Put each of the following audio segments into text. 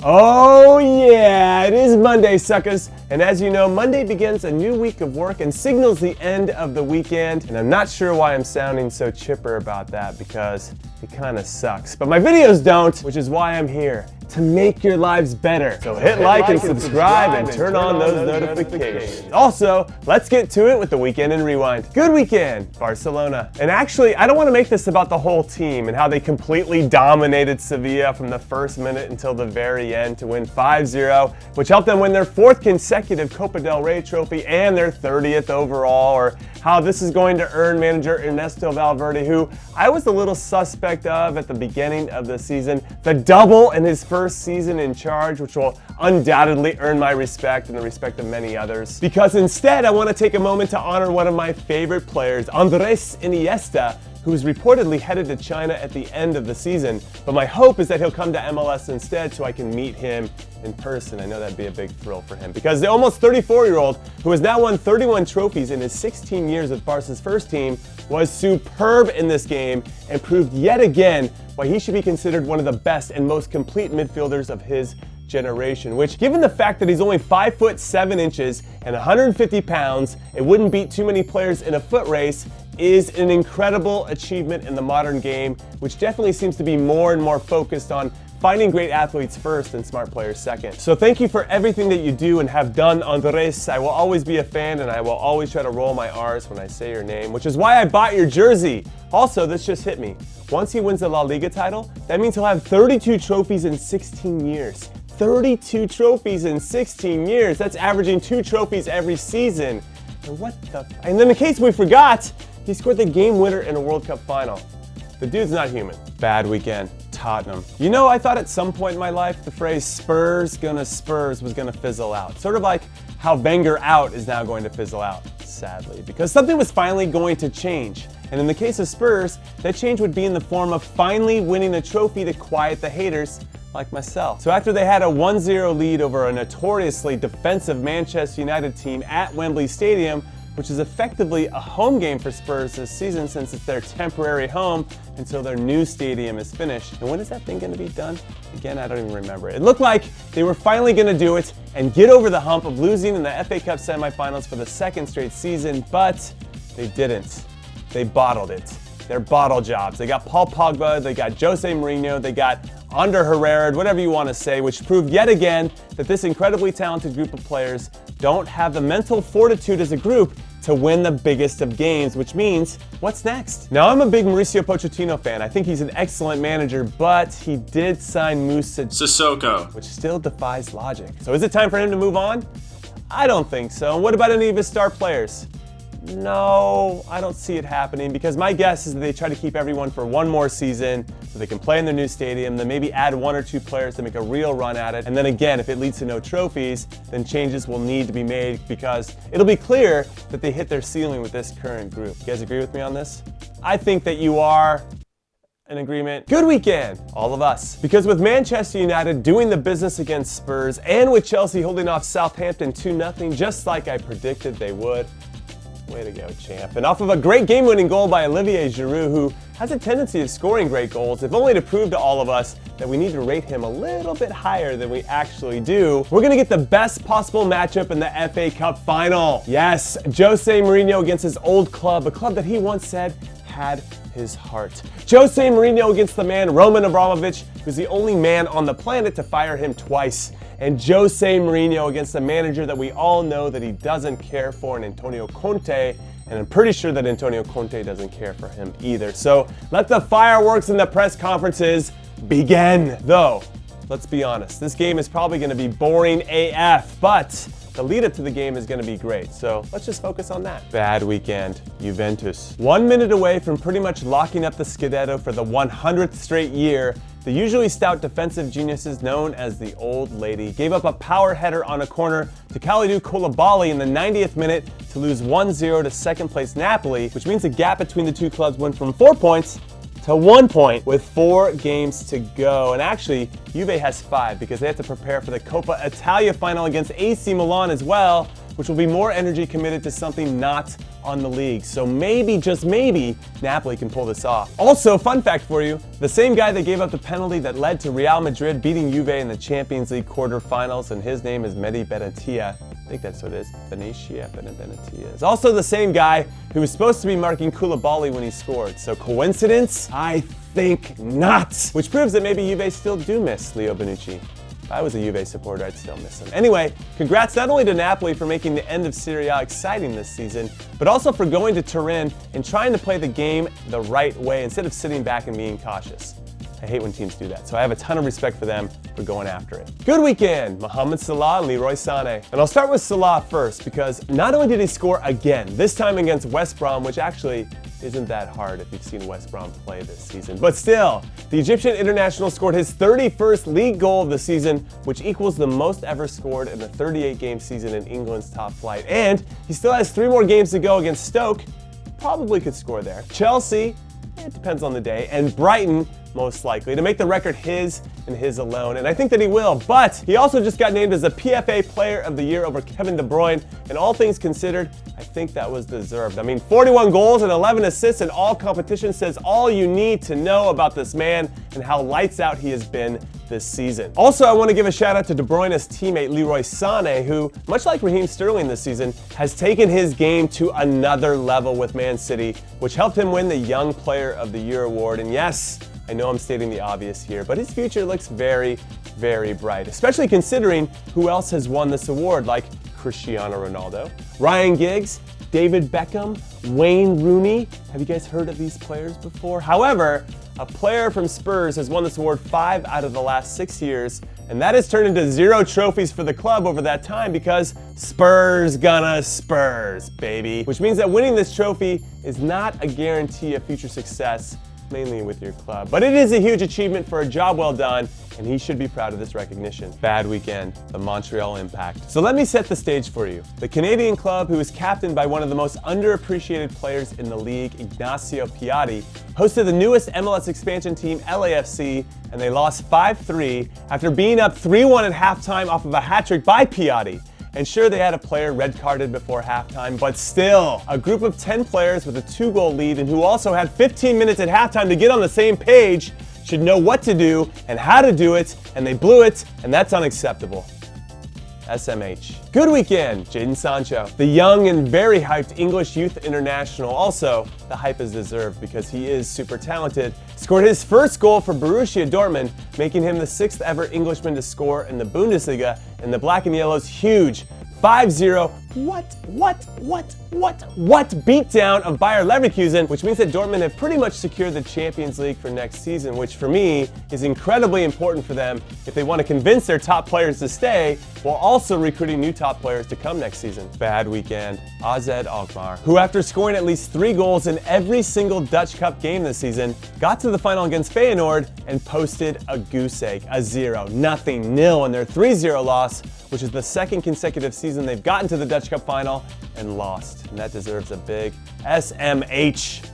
Oh yeah, it is Monday, suckers. And as you know, Monday begins a new week of work and signals the end of the weekend. And I'm not sure why I'm sounding so chipper about that, because it kind of sucks. But my videos don't, which is why I'm here, to make your lives better. So hit like and subscribe and turn on those notifications. Also, let's get to it with the Weekend in Rewind. Good weekend, Barcelona. And actually, I don't want to make this about the whole team and how they completely dominated Sevilla from the first minute until the very end to win 5-0, which helped them win their fourth consecutive Copa del Rey trophy and their 30th overall, or how this is going to earn manager Ernesto Valverde, who I was a little suspect of at the beginning of the season, the double in his first season in charge, which will undoubtedly earn my respect and the respect of many others. Because instead, I want to take a moment to honor one of my favorite players, Andres Iniesta, who is reportedly headed to China at the end of the season. But my hope is that he'll come to MLS instead so I can meet him in person. I know that'd be a big thrill for him, because the almost 34-year-old, who has now won 31 trophies in his 16 years with Barca's first team, was superb in this game and proved yet again why he should be considered one of the best and most complete midfielders of his generation, which, given the fact that he's only 5'7" and 150 pounds, it wouldn't beat too many players in a foot race, is an incredible achievement in the modern game, which definitely seems to be more and more focused on finding great athletes first and smart players second. So thank you for everything that you do and have done, Andres. I will always be a fan, and I will always try to roll my R's when I say your name, which is why I bought your jersey. Also, this just hit me. Once he wins the La Liga title, that means he'll have 32 trophies in 16 years. 32 trophies in 16 years. That's averaging 2 trophies every season. And what the? And then in case we forgot, he scored the game winner in a World Cup final. The dude's not human. Bad weekend. Tottenham. You know, I thought at some point in my life the phrase Spurs was gonna fizzle out. Sort of like how Wenger out is now going to fizzle out, sadly, because something was finally going to change. And in the case of Spurs, that change would be in the form of finally winning a trophy to quiet the haters like myself. So after they had a 1-0 lead over a notoriously defensive Manchester United team at Wembley Stadium, which is effectively a home game for Spurs this season since it's their temporary home until their new stadium is finished. And when is that thing gonna be done? Again, I don't even remember. It looked like they were finally gonna do it and get over the hump of losing in the FA Cup semifinals for the second straight season, but they didn't. They bottled it. They're bottle jobs. They got Paul Pogba, they got Jose Mourinho, they got Ander Herrera, whatever you want to say, which proved yet again that this incredibly talented group of players don't have the mental fortitude as a group to win the biggest of games, which means, what's next? Now, I'm a big Mauricio Pochettino fan. I think he's an excellent manager, but he did sign Moussa Sissoko, which still defies logic. So is it time for him to move on? I don't think so. And what about any of his star players? No, I don't see it happening, because my guess is that they try to keep everyone for one more season so they can play in their new stadium, then maybe add 1 or 2 players to make a real run at it. And then again, if it leads to no trophies, then changes will need to be made, because it'll be clear that they hit their ceiling with this current group. You guys agree with me on this? I think that you are in agreement. Good weekend, all of us. Because with Manchester United doing the business against Spurs and with Chelsea holding off Southampton 2-0, just like I predicted they would, way to go, champ. And off of a great game-winning goal by Olivier Giroud, who has a tendency of scoring great goals, if only to prove to all of us that we need to rate him a little bit higher than we actually do, we're gonna get the best possible matchup in the FA Cup final. Yes, Jose Mourinho against his old club, a club that he once said had his heart. Jose Mourinho against the man Roman Abramovich, who's the only man on the planet to fire him twice. And Jose Mourinho against the manager that we all know that he doesn't care for, in Antonio Conte, and I'm pretty sure that Antonio Conte doesn't care for him either. So let the fireworks and the press conferences begin. Though, let's be honest, this game is probably going to be boring AF, but the lead up to the game is going to be great, so let's just focus on that. Bad weekend, Juventus. 1 minute away from pretty much locking up the Scudetto for the 100th straight year, the usually stout defensive geniuses known as the Old Lady gave up a power header on a corner to Kalidou Koulibaly in the 90th minute to lose 1-0 to second place Napoli, which means the gap between the two clubs went from 4 points to 1 point with 4 games to go. And actually, Juve has 5 because they have to prepare for the Coppa Italia final against AC Milan as well, which will be more energy committed to something not on the league. So maybe, just maybe, Napoli can pull this off. Also, fun fact for you, the same guy that gave up the penalty that led to Real Madrid beating Juve in the Champions League quarterfinals, and his name is Mehdi Benatia. I think that's what it is. Benatia is also the same guy who was supposed to be marking Koulibaly when he scored. So coincidence? I think not. Which proves that maybe Juve still do miss Leo Bonucci. If I was a Juve supporter, I'd still miss him. Anyway, congrats not only to Napoli for making the end of Serie A exciting this season, but also for going to Turin and trying to play the game the right way instead of sitting back and being cautious. I hate when teams do that, so I have a ton of respect for them for going after it. Good weekend, Mohamed Salah and Leroy Sané. And I'll start with Salah first because not only did he score again, this time against West Brom, which actually isn't that hard if you've seen West Brom play this season. But still, the Egyptian international scored his 31st league goal of the season, which equals the most ever scored in a 38-game season in England's top flight. And he still has 3 more games to go against Stoke. Probably could score there. Chelsea, it depends on the day, and Brighton, most likely, to make the record his and his alone, and I think that he will. But he also just got named as a PFA Player of the Year over Kevin De Bruyne, and all things considered, I think that was deserved. I mean, 41 goals and 11 assists in all competitions says all you need to know about this man and how lights out he has been this season. Also, I want to give a shout out to De Bruyne's teammate Leroy Sané, who, much like Raheem Sterling this season, has taken his game to another level with Man City, which helped him win the Young Player of the Year award. And yes, I know I'm stating the obvious here, but his future looks very, very bright, especially considering who else has won this award, like Cristiano Ronaldo, Ryan Giggs, David Beckham, Wayne Rooney. Have you guys heard of these players before? However, a player from Spurs has won this award 5 out of the last 6 years, and that has turned into 0 trophies for the club over that time because Spurs gonna Spurs, baby. Which means that winning this trophy is not a guarantee of future success, mainly with your club. But it is a huge achievement for a job well done, and he should be proud of this recognition. Bad weekend, the Montreal Impact. So let me set the stage for you. The Canadian club, who is captained by one of the most underappreciated players in the league, Ignacio Piatti, hosted the newest MLS expansion team, LAFC, and they lost 5-3 after being up 3-1 at halftime off of a hat trick by Piatti. And sure, they had a player red-carded before halftime, but still, a group of 10 players with a 2-goal lead and who also had 15 minutes at halftime to get on the same page should know what to do and how to do it, and they blew it, and that's unacceptable. SMH. Good weekend, Jadon Sancho. The young and very hyped English youth international, also, the hype is deserved because he is super talented, scored his first goal for Borussia Dortmund, making him the 6th ever Englishman to score in the Bundesliga, and the Black and Yellow's huge 5-0 beatdown of Bayer Leverkusen, which means that Dortmund have pretty much secured the Champions League for next season, which for me is incredibly important for them if they want to convince their top players to stay while also recruiting new top players to come next season. Bad weekend, AZ Alkmaar, who after scoring at least 3 goals in every single Dutch Cup game this season, got to the final against Feyenoord and posted a goose egg, a 0-0 in their 3-0 loss, which is the 2nd consecutive season they've gotten to the Dutch Cup final and lost. And that deserves a big SMH.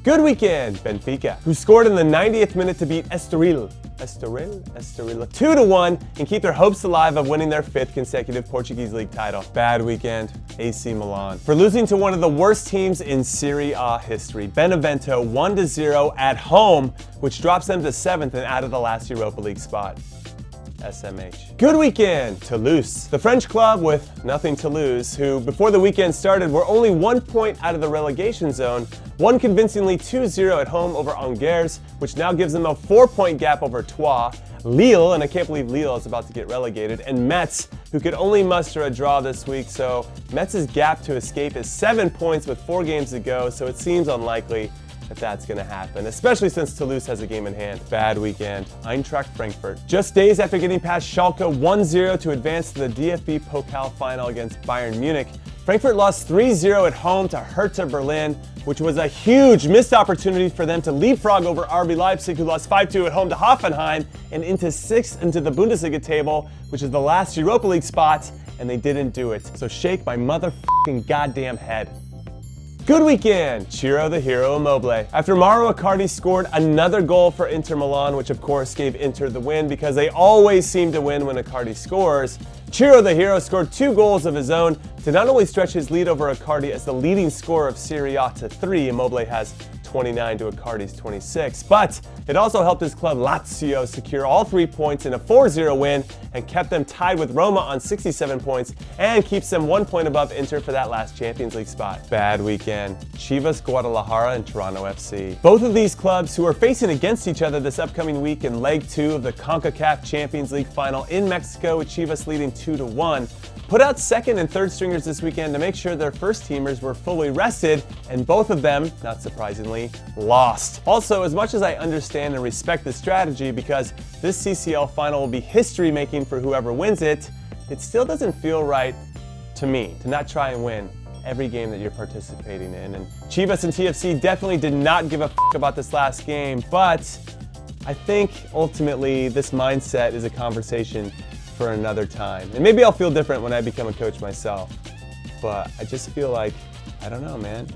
Good weekend, Benfica, who scored in the 90th minute to beat Estoril 2-1 and keep their hopes alive of winning their 5th consecutive Portuguese league title. Bad weekend, AC Milan, for losing to one of the worst teams in Serie A history, Benevento 1-0 at home, which drops them to 7th and out of the last Europa League spot. SMH. Good weekend, Toulouse. The French club with nothing to lose, who before the weekend started were only 1 point out of the relegation zone, won convincingly 2-0 at home over Angers, which now gives them a 4-point gap over Troyes, Lille, and I can't believe Lille is about to get relegated, and Metz, who could only muster a draw this week, so Metz's gap to escape is 7 points with 4 games to go, so it seems unlikely that that's going to happen, especially since Toulouse has a game in hand. Bad weekend, Eintracht Frankfurt. Just days after getting past Schalke 1-0 to advance to the DFB Pokal final against Bayern Munich, Frankfurt lost 3-0 at home to Hertha Berlin, which was a huge missed opportunity for them to leapfrog over RB Leipzig, who lost 5-2 at home to Hoffenheim, and into 6th into the Bundesliga table, which is the last Europa League spot, and they didn't do it. So shake my motherfucking goddamn head. Good weekend, Ciro the Hero Immobile. After Mauro Icardi scored another goal for Inter Milan, which of course gave Inter the win because they always seem to win when Icardi scores, Ciro the Hero scored 2 goals of his own to not only stretch his lead over Icardi as the leading scorer of Serie A to 3, Immobile has 29 to Icardi's 26, but it also helped his club Lazio secure all 3 points in a 4-0 win and kept them tied with Roma on 67 points and keeps them 1 point above Inter for that last Champions League spot. Bad weekend. Chivas Guadalajara and Toronto FC. Both of these clubs, who are facing against each other this upcoming week in Leg 2 of the CONCACAF Champions League final in Mexico, with Chivas leading 2-1, put out second and third stringers this weekend to make sure their first teamers were fully rested, and both of them, not surprisingly, lost. Also, as much as I understand and respect the strategy because this CCL final will be history-making for whoever wins it, it still doesn't feel right to me to not try and win every game that you're participating in. And Chivas and TFC definitely did not give a fuck about this last game, but I think ultimately this mindset is a conversation for another time. And maybe I'll feel different when I become a coach myself. But I just feel like, I don't know, man.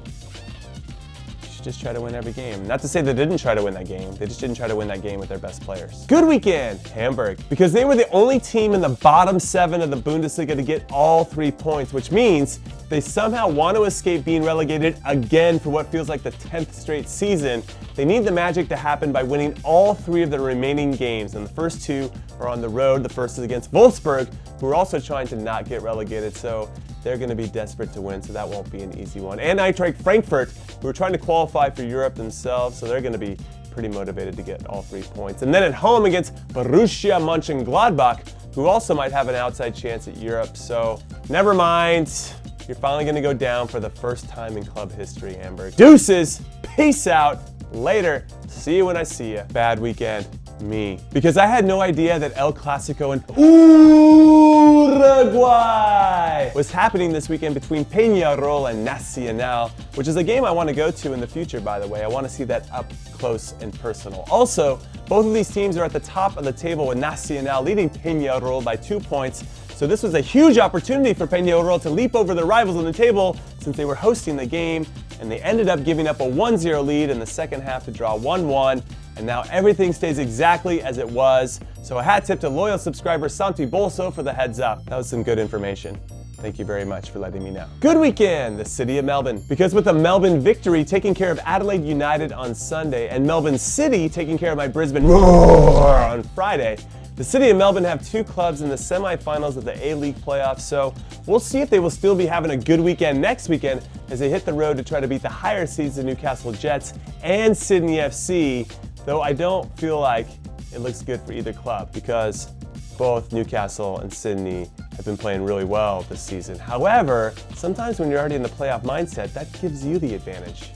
You should just try to win every game. Not to say they didn't try to win that game. They just didn't try to win that game with their best players. Good weekend, Hamburg. Because they were the only team in the bottom 7 of the Bundesliga to get all 3 points, which means if they somehow want to escape being relegated again for what feels like the 10th straight season, they need the magic to happen by winning all 3 of their remaining games, and the first 2 are on the road. The first is against Wolfsburg, who are also trying to not get relegated, so they're going to be desperate to win, so that won't be an easy one. And Eintracht Frankfurt, who are trying to qualify for Europe themselves, so they're going to be pretty motivated to get all 3 points. And then at home against Borussia Mönchengladbach, who also might have an outside chance at Europe, so never mind. You're finally going to go down for the first time in club history, Hamburg. Deuces, peace out, later, see you when I see you. Bad weekend, me. Because I had no idea that El Clasico in Uruguay was happening this weekend between Peñarol and Nacional, which is a game I want to go to in the future, by the way. I want to see that up close and personal. Also, both of these teams are at the top of the table, with Nacional leading Peñarol by 2 points. So this was a huge opportunity for Peñarol to leap over their rivals on the table since they were hosting the game, and they ended up giving up a 1-0 lead in the second half to draw 1-1, and now everything stays exactly as it was. So a hat tip to loyal subscriber Santi Bolso for the heads up. That was some good information. Thank you very much for letting me know. Good weekend, the city of Melbourne. Because with a Melbourne victory taking care of Adelaide United on Sunday and Melbourne City taking care of my Brisbane Roar on Friday, the city of Melbourne have 2 clubs in the semi-finals of the A-League playoffs, so we'll see if they will still be having a good weekend next weekend as they hit the road to try to beat the higher seeds, the Newcastle Jets and Sydney FC, though I don't feel like it looks good for either club because both Newcastle and Sydney have been playing really well this season. However, sometimes when you're already in the playoff mindset, that gives you the advantage.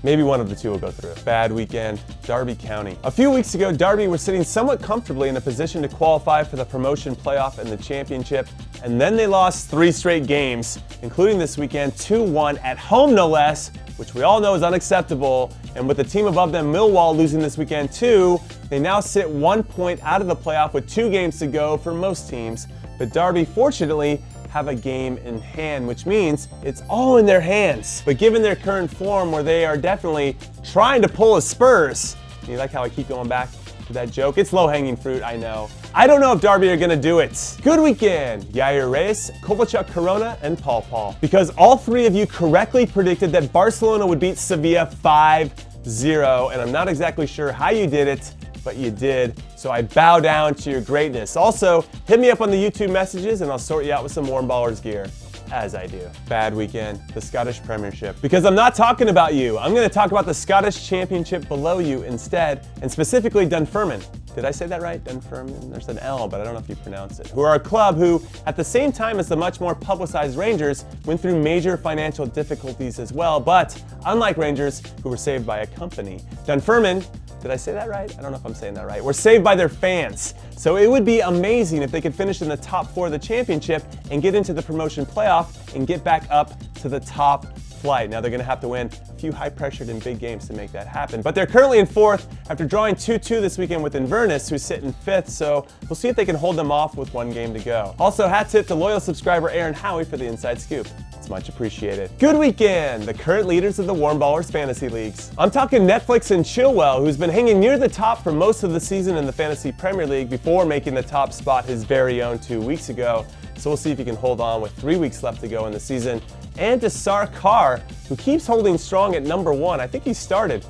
Maybe one of the 2 will go through. Bad weekend, Derby County. A few weeks ago, Derby were sitting somewhat comfortably in a position to qualify for the promotion playoff and the championship, and then they lost 3 straight games, including this weekend 2-1 at home no less, which we all know is unacceptable. And with the team above them, Millwall, losing this weekend too, they now sit 1 point out of the playoff with 2 games to go for most teams. But Derby, fortunately, have a game in hand, which means it's all in their hands. But given their current form, where they are definitely trying to pull a Spurs, you like how I keep going back to that joke? It's low-hanging fruit, I know. I don't know if Derby are gonna do it. Good weekend, Yair Reyes, Kovalchuk Corona, and Paul. Because all 3 of you correctly predicted that Barcelona would beat Sevilla 5-0, and I'm not exactly sure how you did it, but you did, so I bow down to your greatness. Also, hit me up on the YouTube messages and I'll sort you out with some Warm Ballers gear, as I do. Bad weekend, the Scottish Premiership. Because I'm not talking about you, I'm gonna talk about the Scottish Championship below you instead, and specifically Dunfermline. Did I say that right? Dunfermline? There's an L, but I don't know if you pronounce it. Who are a club who, at the same time as the much more publicized Rangers, went through major financial difficulties as well, but unlike Rangers, who were saved by a company, Dunfermline, did I say that right? I don't know if I'm saying that right. We're saved by their fans. So it would be amazing if they could finish in the top 4 of the championship and get into the promotion playoff and get back up to the top flight. Now they're going to have to win a few high-pressured and big games to make that happen. But they're currently in 4th after drawing 2-2 this weekend with Inverness, who sit in 5th. So we'll see if they can hold them off with 1 game to go. Also, hat tip to loyal subscriber Aaron Howie for the inside scoop. It's much appreciated. Good weekend! The current leaders of the Warm Ballers Fantasy Leagues. I'm talking Netflix and Chilwell, who's been hanging near the top for most of the season in the Fantasy Premier League before making the top spot his very own 2 weeks ago. So we'll see if he can hold on with 3 weeks left to go in the season. And to Sarkar, who keeps holding strong at number 1. I think he started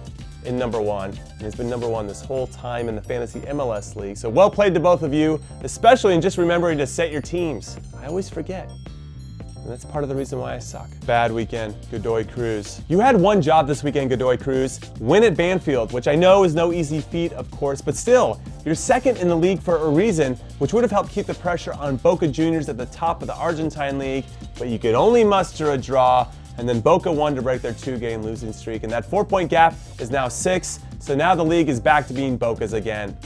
in number 1 and has been number 1 this whole time in the Fantasy MLS League. So well played to both of you, especially in just remembering to set your teams. I always forget. And that's part of the reason why I suck. Bad weekend, Godoy Cruz. You had one job this weekend, Godoy Cruz. Win at Banfield, which I know is no easy feat, of course, but still, you're second in the league for a reason, which would have helped keep the pressure on Boca Juniors at the top of the Argentine league, but you could only muster a draw, and then Boca won to break their 2-game losing streak, and that 4-point gap is now 6, so now the league is back to being Boca's again.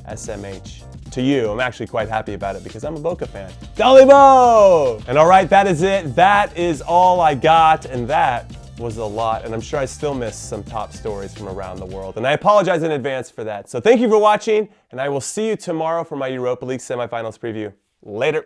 SMH. To you, I'm actually quite happy about it because I'm a Boca fan. Dalibo! And all right, that is it. That is all I got, and that was a lot, and I'm sure I still missed some top stories from around the world, and I apologize in advance for that. So thank you for watching, and I will see you tomorrow for my Europa League semifinals preview. Later.